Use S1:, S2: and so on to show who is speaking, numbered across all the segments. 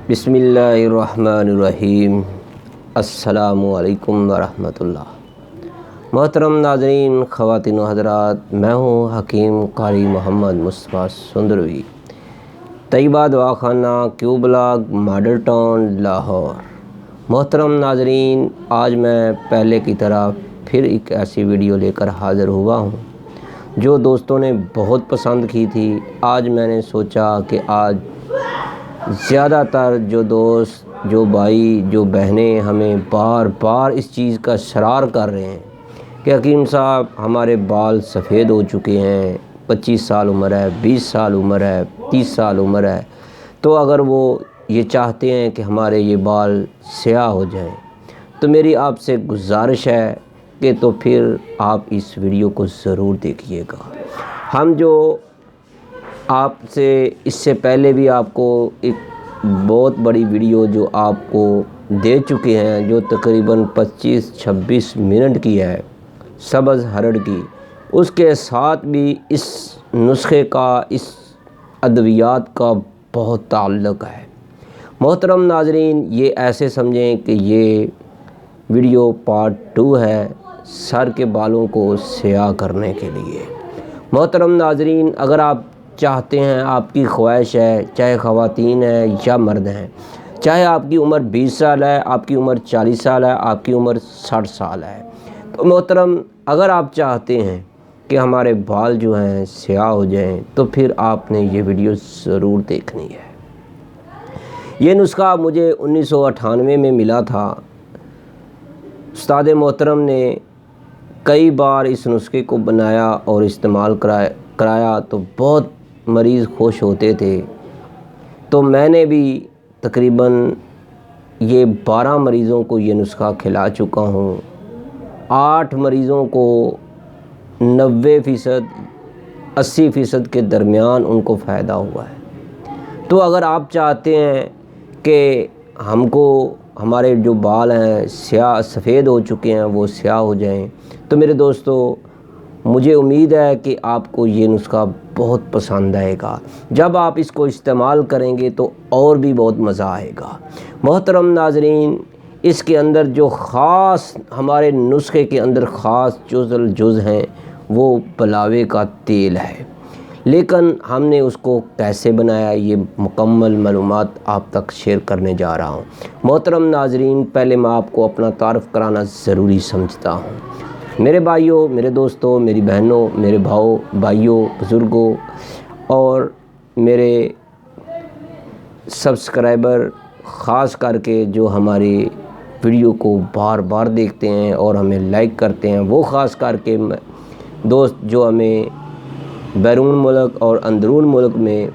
S1: बिस्मिल्लाहिर्रहमानिर्रहीम। अस्सलामु अलैकुम वरहमतुल्लाह। मोहतरम नाज़रीन, ख़वातीन व हज़रात, मैं हूँ हकीम कारी मोहम्मद मुस्तफ़ा सुंदरवी, तैयबा दवाखाना, Q Block, Model Town, Lahore. मोहतरम नाज़रीन, आज मैं पहले की तरह फिर एक ऐसी वीडियो लेकर हाज़िर हुआ हूँ जो दोस्तों ने बहुत पसंद की थी। आज मैंने सोचा कि आज ज़्यादातर जो दोस्त, जो भाई, जो बहनें हमें बार बार इस चीज़ का इसरार कर रहे हैं कि हकीम साहब हमारे बाल सफ़ेद हो चुके हैं, 25 साल उम्र है, 20 साल उम्र है, 30 साल उम्र है, तो अगर वो ये चाहते हैं कि हमारे ये बाल स्याह हो जाएं, तो मेरी आपसे गुजारिश है कि तो फिर आप इस वीडियो को ज़रूर देखिएगा। हम जो आपसे इससे पहले भी आपको एक बहुत बड़ी वीडियो जो आपको दे चुके हैं, जो तकरीबन 25-26 मिनट की है, सब्ज़ हरड़ की, उसके साथ भी इस नुस्खे का, इस अद्वियात का बहुत ताल्लुक़ है। मोहतरम नाज़रीन, ये ऐसे समझें कि ये वीडियो पार्ट 2 है सर के बालों को स्याह करने के लिए। मोहतरम नाज़रीन, अगर आप चाहते हैं, आपकी ख्वाहिश है, चाहे ख़वातीन है या मर्द हैं, चाहे आपकी उम्र 20 साल है, आपकी उम्र 40 साल है, आपकी उम्र 60 साल है, तो मोहतरम अगर आप चाहते हैं कि हमारे बाल जो हैं स्याह हो जाएं, तो फिर आपने ये वीडियो ज़रूर देखनी है। ये नुस्खा मुझे 1998 में मिला था। उस्ताद मोहतरम ने कई बार इस नुस्खे को बनाया और इस्तेमाल कराया तो बहुत मरीज़ खुश होते थे। तो मैंने भी तकरीबन ये 12 मरीज़ों को ये नुस्खा खिला चुका हूँ। 8 मरीज़ों को 90% 80% के दरमियान उनको फ़ायदा हुआ है। तो अगर आप चाहते हैं कि हमको हमारे जो बाल हैं स्याह सफ़ेद हो चुके हैं वो स्याह हो जाएं, तो मेरे दोस्तों मुझे उम्मीद है कि आपको ये नुस्खा बहुत पसंद आएगा। जब आप इसको इस्तेमाल करेंगे तो और भी बहुत मज़ा आएगा। मोहतरम नाज़रीन, इसके अंदर जो ख़ास, हमारे नुस्खे के अंदर ख़ास जुज़ हैं वो पलावे का तेल है, लेकिन हमने उसको कैसे बनाया ये मुकम्मल मालूमात आप तक शेयर करने जा रहा हूँ। मोहतरम नाज़रीन, पहले मैं आपको अपना तारुफ़ कराना ज़रूरी समझता हूँ। मेरे भाइयों, मेरे दोस्तों, मेरी बहनों, मेरे भाइयों, बुज़ुर्गों और मेरे सब्सक्राइबर, ख़ास करके जो हमारी वीडियो को बार बार देखते हैं और हमें लाइक करते हैं, वो ख़ास करके दोस्त जो हमें बैरून मुल्क और अंदरून मुल्क में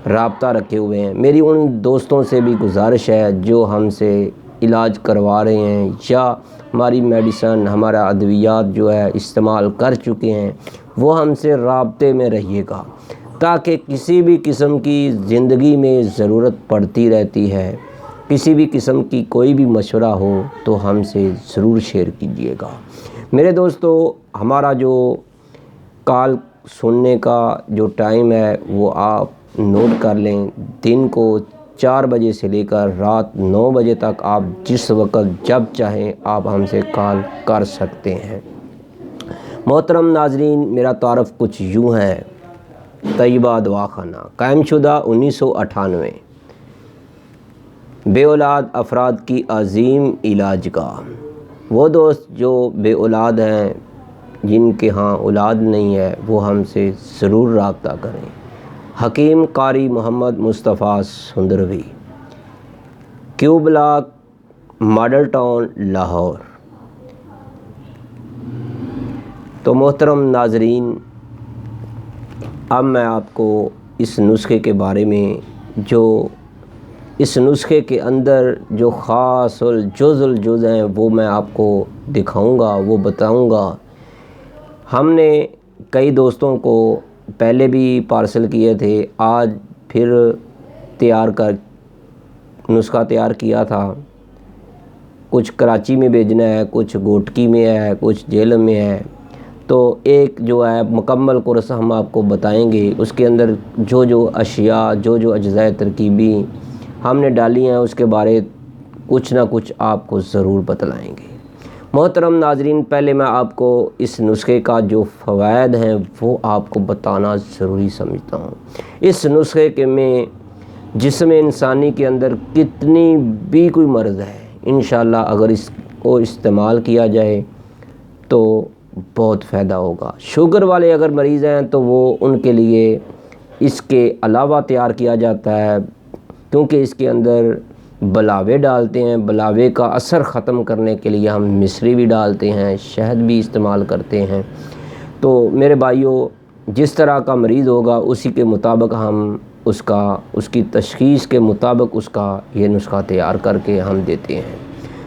S1: राब्ता रखे हुए हैं, मेरी उन दोस्तों से भी गुजारिश है जो हमसे इलाज करवा रहे हैं या हमारी मेडिसन, हमारा अद्वियात जो है इस्तेमाल कर चुके हैं, वो हमसे राब्ते में रहिएगा, ताकि किसी भी किस्म की ज़िंदगी में ज़रूरत पड़ती रहती है, किसी भी किस्म की कोई भी मशवरा हो तो हमसे ज़रूर शेयर कीजिएगा। मेरे दोस्तों, हमारा जो कॉल सुनने का जो टाइम है वो आप नोट कर लें। दिन को 4 बजे से लेकर रात 9 बजे तक आप जिस वक़्त जब चाहें आप हमसे कॉल कर सकते हैं। मोहतरम नाज़रीन, मेरा तारुफ़ कुछ यूँ है। तैयबा दवाखाना कायमशुदा 1998, बे औलाद अफराद की अज़ीम इलाज का। वो दोस्त जो बे औलाद हैं, जिनके यहाँ औलाद नहीं है, वो हमसे ज़रूर राब्ता करें। Hakeem Qari Mohammad Mustafa Sundarvi, Q Block, Model Town, Lahore. तो मोहतरम नाज़रीन, अब मैं आपको इस नुस्खे के बारे में, जो इस नुस्खे के अंदर जो ख़ास और जुज़ हैं वो मैं आपको दिखाऊंगा, वो बताऊंगा। हमने कई दोस्तों को पहले भी पार्सल किए थे, आज फिर नुस्खा तैयार किया था। कुछ कराची में भेजना है, कुछ गोटकी में है, कुछ जेलम में है। तो एक जो है मुकम्मल कोर्स हम आपको बताएंगे, उसके अंदर जो जो अशिया, जो जो अज्ज़ाए तरकीबी हमने डाली हैं उसके बारे कुछ ना कुछ आपको ज़रूर बतलाएंगे। मोहतरम नाजरीन, पहले मैं आपको इस नुस्खे का जो फ़वाइद हैं वो आपको बताना ज़रूरी समझता हूँ। इस नुस्खे के में जिस्म इंसानी के अंदर कितनी भी कोई मर्ज़ है, इंशाअल्लाह अगर इसको इस्तेमाल किया जाए तो बहुत फ़ायदा होगा। शुगर वाले अगर मरीज़ हैं तो वो उनके लिए इसके अलावा तैयार किया जाता है, क्योंकि इसके अंदर बलावे डालते हैं। बलावे का असर ख़त्म करने के लिए हम मिश्री भी डालते हैं, शहद भी इस्तेमाल करते हैं। तो मेरे भाइयों, जिस तरह का मरीज़ होगा उसी के मुताबिक हम उसकी तशख़ीस के मुताबिक उसका ये नुस्खा तैयार करके हम देते हैं।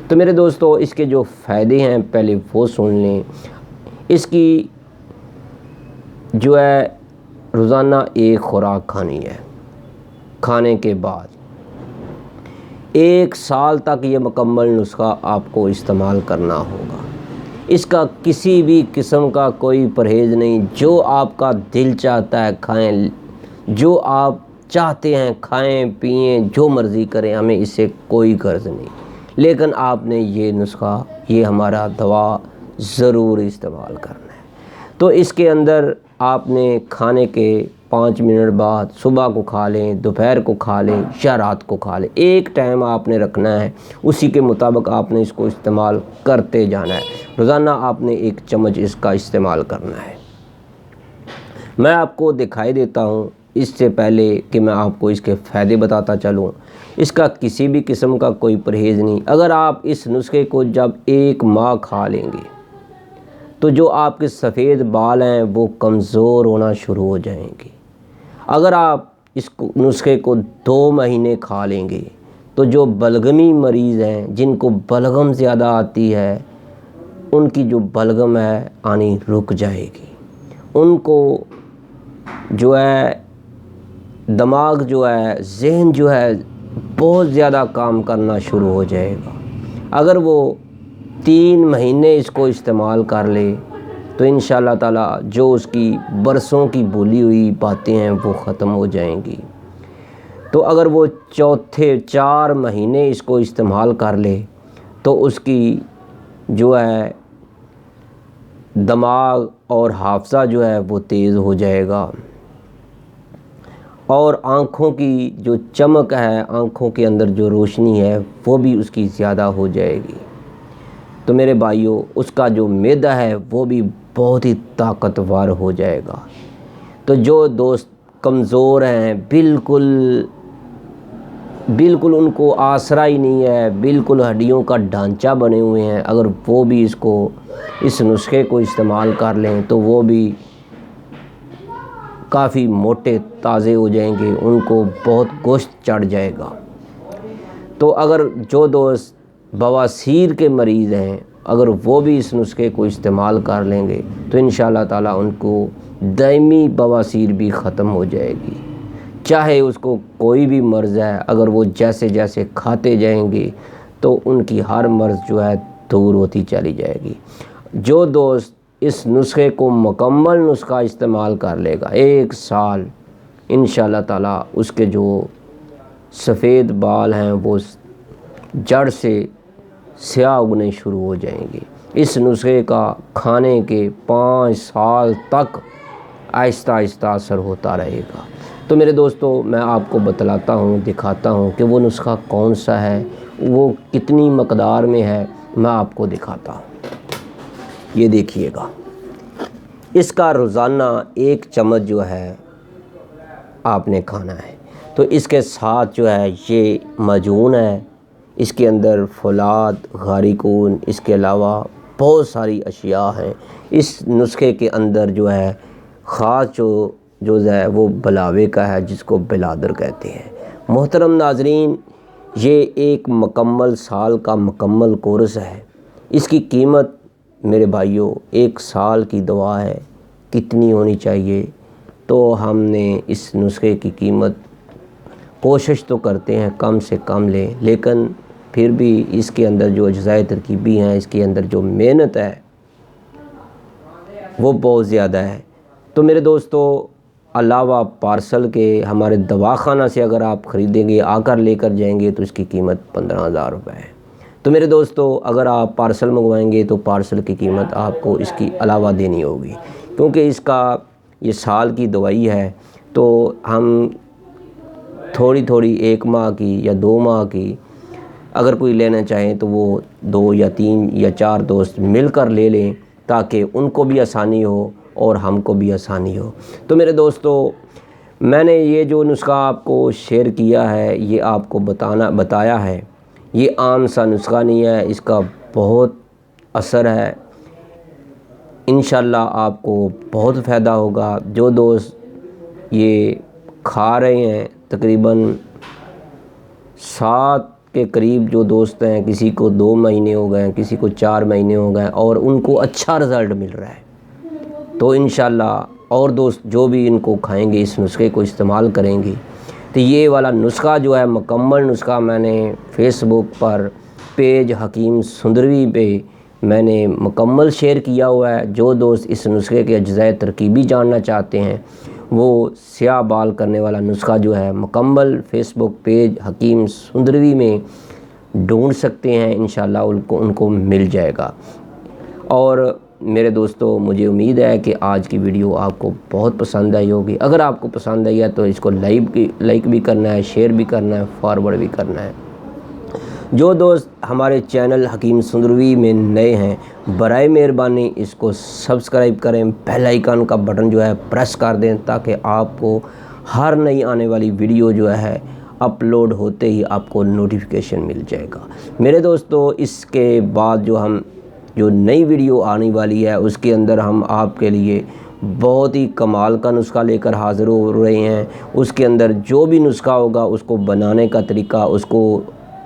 S1: तो मेरे दोस्तों, इसके जो फ़ायदे हैं पहले वो सुन लें। इसकी जो है रोज़ाना एक खुराक खानी है। खाने के बाद 1 साल तक ये मुकम्मल नुस्खा आपको इस्तेमाल करना होगा। इसका किसी भी किस्म का कोई परहेज़ नहीं। जो आपका दिल चाहता है खाएं, जो आप चाहते हैं खाएं पिएं, जो मर्ज़ी करें, हमें इससे कोई गर्ज नहीं। लेकिन आपने ये नुस्खा, ये हमारा दवा ज़रूर इस्तेमाल करना है। तो इसके अंदर आपने खाने के 5 मिनट बाद सुबह को खा लें, दोपहर को खा लें या रात को खा लें, एक टाइम आपने रखना है। उसी के मुताबिक आपने इसको इस्तेमाल करते जाना है। रोज़ाना आपने 1 चम्मच इसका इस्तेमाल करना है। मैं आपको दिखाई देता हूँ। इससे पहले कि मैं आपको इसके फ़ायदे बताता चलूँ, इसका किसी भी किस्म का कोई परहेज़ नहीं। अगर आप इस नुस्खे को जब 1 माह खा लेंगे तो जो आपके सफ़ेद बाल हैं वो कमज़ोर होना शुरू हो जाएंगे। अगर आप इस नुस्खे को 2 महीने खा लेंगे तो जो बलगमी मरीज़ हैं, जिनको बलगम ज़्यादा आती है, उनकी जो बलगम है आनी रुक जाएगी। उनको जो है दिमाग जो है, ज़हन जो है बहुत ज़्यादा काम करना शुरू हो जाएगा। अगर वो 3 महीने इसको इस्तेमाल कर ले तो इंशाअल्लाह ताला जो उसकी बरसों की भूली हुई बातें हैं वो ख़त्म हो जाएंगी। तो अगर वो चौथे 4 महीने इसको इस्तेमाल कर ले तो उसकी जो है दिमाग और हाफ़ज़ा जो है वो तेज़ हो जाएगा, और आँखों की जो चमक है, आँखों के अंदर जो रोशनी है वो भी उसकी ज़्यादा हो जाएगी। तो मेरे भाइयों, उसका जो मैदा है वो भी बहुत ही ताकतवर हो जाएगा। तो जो दोस्त कमज़ोर हैं, बिल्कुल उनको आसरा ही नहीं है, बिल्कुल हड्डियों का ढांचा बने हुए हैं, अगर वो भी इस नुस्खे को इस्तेमाल कर लें तो वो भी काफ़ी मोटे ताज़े हो जाएंगे, उनको बहुत गोश्त चढ़ जाएगा। तो अगर जो दोस्त बवासीर के मरीज़ हैं, अगर वो भी इस नुस्खे को इस्तेमाल कर लेंगे तो इंशाअल्लाह ताला उनको दायमी बवासीर भी ख़त्म हो जाएगी। चाहे उसको कोई भी मर्ज़ है, अगर वो जैसे जैसे खाते जाएंगे तो उनकी हर मर्ज़ जो है दूर होती चली जाएगी। जो दोस्त इस नुस्खे को मुकम्मल नुस्खा इस्तेमाल कर लेगा 1 साल, इंशाअल्लाह ताला उसके जो सफ़ेद बाल हैं वो जड़ से स्याह उगने शुरू हो जाएंगे। इस नुस्खे का खाने के 5 साल तक आहिस्ता आहिस्ता असर होता रहेगा। तो मेरे दोस्तों, मैं आपको बतलाता हूँ, दिखाता हूँ कि वो नुस्खा कौन सा है, वो कितनी मकदार में है, मैं आपको दिखाता हूँ। ये देखिएगा, इसका रोज़ाना 1 चम्मच जो है आपने खाना है। तो इसके साथ जो है ये मजून है, इसके अंदर फौलाद, गारिकून, इसके अलावा बहुत सारी अशिया हैं। इस नुस्खे के अंदर जो है ख़ास जो है वो बलावे का है, जिसको बिलादर कहते हैं। मोहतरम नाजरीन, ये एक मुकम्मल साल का मुकम्मल कोर्स है। इसकी कीमत मेरे भाइयों 1 साल की दवा है, कितनी होनी चाहिए? तो हमने इस नुस्खे की कीमत कोशिश तो करते हैं कम से कम लें, लेकिन फिर भी इसके अंदर जो अज्ज़ाए तरकीबी हैं, इसके अंदर जो मेहनत है वो बहुत ज़्यादा है। तो मेरे दोस्तों, علاوہ پارسل کے ہمارے دواخانہ سے اگر آپ خریدیں گے، آ کر لے کر جائیں گے تو اس کی قیمت 15,000 روپے ہے۔ تو میرے دوستو، اگر آپ پارسل منگوائیں گے تو پارسل کی قیمت آپ کو اس کی علاوہ دینی ہوگی، کیونکہ اس کا یہ سال کی دوائی ہے، تو ہم تھوڑی 1 ماہ کی یا 2 ماہ کی اگر کوئی لینا چاہیں تو وہ 2 یا 3 یا 4 دوست مل کر لے لیں، تاکہ ان کو بھی آسانی ہو اور ہم کو بھی آسانی ہو۔ تو میرے دوستو، میں نے یہ جو نسخہ آپ کو شیئر کیا ہے، یہ آپ کو بتایا ہے، یہ عام سا نسخہ نہیں ہے، اس کا بہت اثر ہے۔ انشاءاللہ آپ کو بہت فائدہ ہوگا۔ جو دوست یہ کھا رہے ہیں، تقریباً 7 کے قریب جو دوست ہیں، کسی کو 2 مہینے ہو گئے، کسی کو 4 مہینے ہو گئے، اور ان کو اچھا رزلٹ مل رہا ہے، تو انشاءاللہ اور دوست جو بھی ان کو کھائیں گے، اس نسخے کو استعمال کریں گے، تو یہ والا نسخہ جو ہے، مکمل نسخہ میں نے فیس بک پر پیج حکیم سندروی پہ میں نے مکمل شیئر کیا ہوا ہے۔ جو دوست اس نسخے کے اجزائے ترکیبی جاننا چاہتے ہیں، وہ سیاہ بال کرنے والا نسخہ جو ہے مکمل فیس بک پیج حکیم سندروی میں ڈھونڈ سکتے ہیں، انشاءاللہ ان کو مل جائے گا۔ اور میرے دوستو، مجھے امید ہے کہ آج کی ویڈیو آپ کو بہت پسند آئی ہوگی۔ اگر آپ کو پسند آئی ہے تو اس کو لائک بھی کرنا ہے، شیئر بھی کرنا ہے، فارورڈ بھی کرنا ہے۔ جو دوست ہمارے چینل حکیم سندروی میں نئے ہیں، برائے مہربانی اس کو سبسکرائب کریں، بیل آئیکن کا بٹن جو ہے پریس کر دیں، تاکہ آپ کو ہر نئی آنے والی ویڈیو جو ہے اپلوڈ ہوتے ہی آپ کو نوٹیفیکیشن مل جائے گا۔ میرے دوستو، اس کے بعد جو نئی ویڈیو آنے والی ہے، اس کے اندر ہم آپ کے لیے بہت ہی کمال کا نسخہ لے کر حاضر ہو رہے ہیں۔ اس کے اندر جو بھی نسخہ ہوگا، اس کو بنانے کا طریقہ، اس کو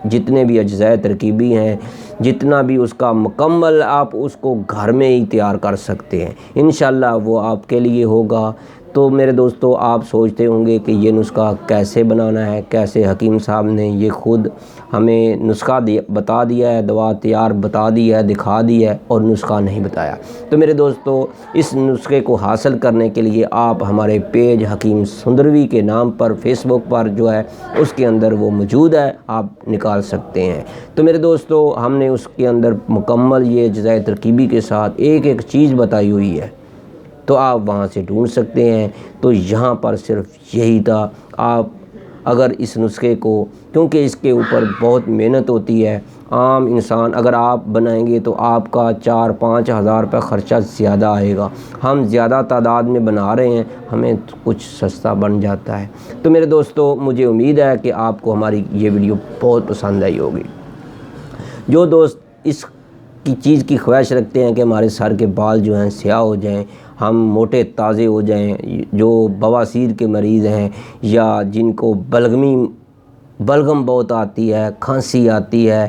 S1: جتنے بھی اجزاء ترکیبی ہیں، جتنا بھی اس کا مکمل، آپ اس کو گھر میں ہی تیار کر سکتے ہیں، انشاءاللہ وہ آپ کے لیے ہوگا۔ تو میرے دوستو، آپ سوچتے ہوں گے کہ یہ نسخہ کیسے بنانا ہے، کیسے حکیم صاحب نے یہ خود ہمیں نسخہ بتا دیا ہے، دوا تیار بتا دی ہے، دکھا دی ہے، اور نسخہ نہیں بتایا۔ تو میرے دوستو، اس نسخے کو حاصل کرنے کے لیے آپ ہمارے پیج حکیم سندروی کے نام پر فیس بک پر جو ہے، اس کے اندر وہ موجود ہے، آپ نکال سکتے ہیں۔ تو میرے دوستو، ہم نے اس کے اندر مکمل یہ اجزاء ترکیبی کے ساتھ ایک چیز بتائی ہوئی ہے، تو آپ وہاں سے ڈھونڈ سکتے ہیں۔ تو یہاں پر صرف یہی تھا، آپ اگر اس نسخے کو، کیونکہ اس کے اوپر بہت محنت ہوتی ہے، عام انسان اگر آپ بنائیں گے تو آپ کا 4-5 ہزار روپے خرچہ زیادہ آئے گا۔ ہم زیادہ تعداد میں بنا رہے ہیں، ہمیں کچھ سستا بن جاتا ہے۔ تو میرے دوستو، مجھے امید ہے کہ آپ کو ہماری یہ ویڈیو بہت پسند آئی ہوگی۔ جو دوست اس کی چیز کی خواہش رکھتے ہیں کہ ہمارے سر کے بال جو ہیں سیاہ ہو جائیں، ہم موٹے تازے ہو جائیں، جو بواسیر کے مریض ہیں، یا جن کو بلغم بہت آتی ہے، کھانسی آتی ہے،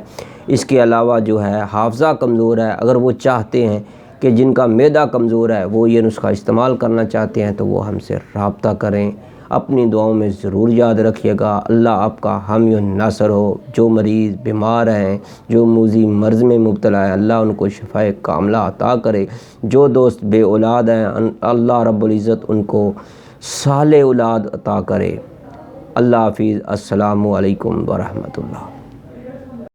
S1: اس کے علاوہ جو ہے حافظہ کمزور ہے، اگر وہ چاہتے ہیں کہ جن کا معدہ کمزور ہے وہ یہ نسخہ استعمال کرنا چاہتے ہیں، تو وہ ہم سے رابطہ کریں۔ اپنی دعاؤں میں ضرور یاد رکھیے گا۔ اللہ آپ کا حامی و ناصر ہو۔ جو مریض بیمار ہیں، جو موذی مرض میں مبتلا ہے، اللہ ان کو شفائے کاملہ عطا کرے۔ جو دوست بے اولاد ہیں، اللہ رب العزت ان کو صالح اولاد عطا کرے۔ اللہ حافظ۔ السلام علیکم ورحمۃ اللہ۔